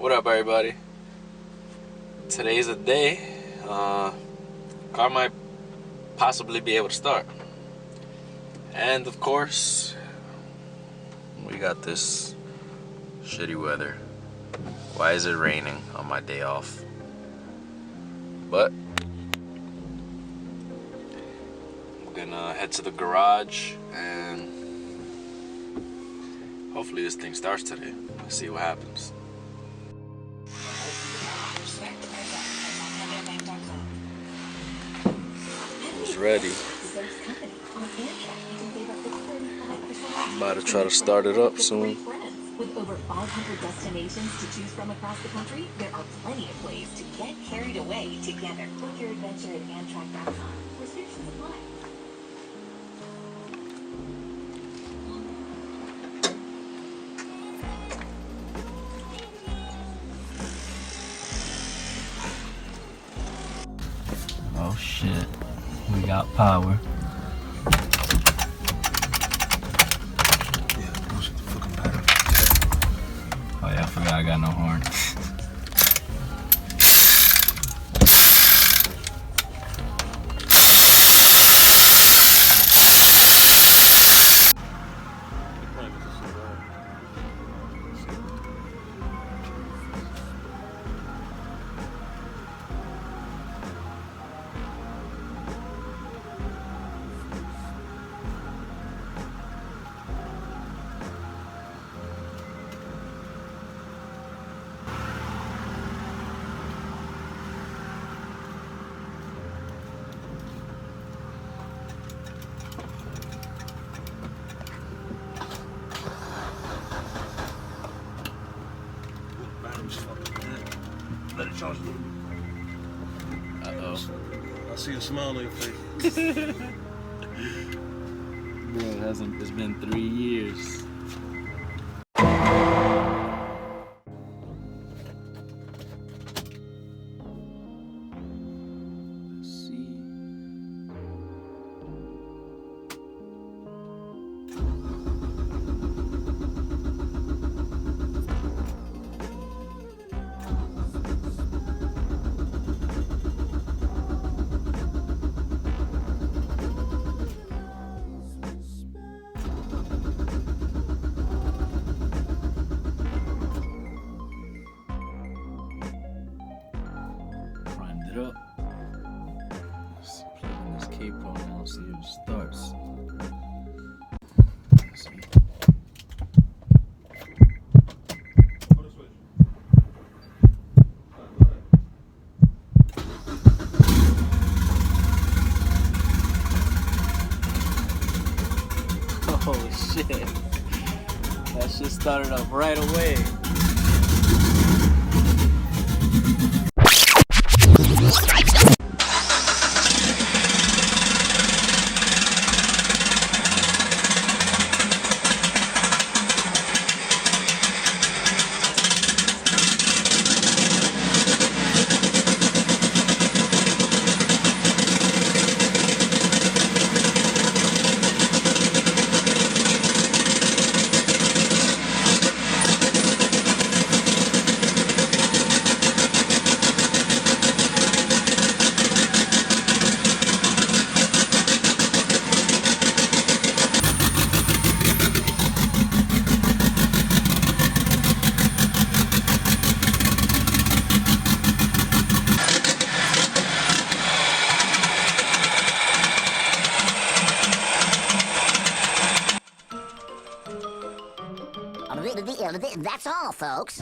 What up, everybody? Today's the day. Car might possibly be able to start. And of course, we got this shitty weather. Why is it raining on my day off? But I'm gonna head to the garage and hopefully this thing starts today. Let's see what happens. It's ready. I'm about to try to start it up soon. With over 500 destinations to choose from across the country, there are plenty of ways to get carried away together. Book your adventure at Amtrak.com. Restrictions apply. Oh shit, we got power. Oh yeah, I forgot I got no horn. Let it charge a little bit. Uh-oh. I see a smile on your face. Bro, it's been 3 years. Let's see. Primed it up. Let's plug in this K24 now, see if it starts. Let's see. Oh shit. That shit started up right away. That's all, folks.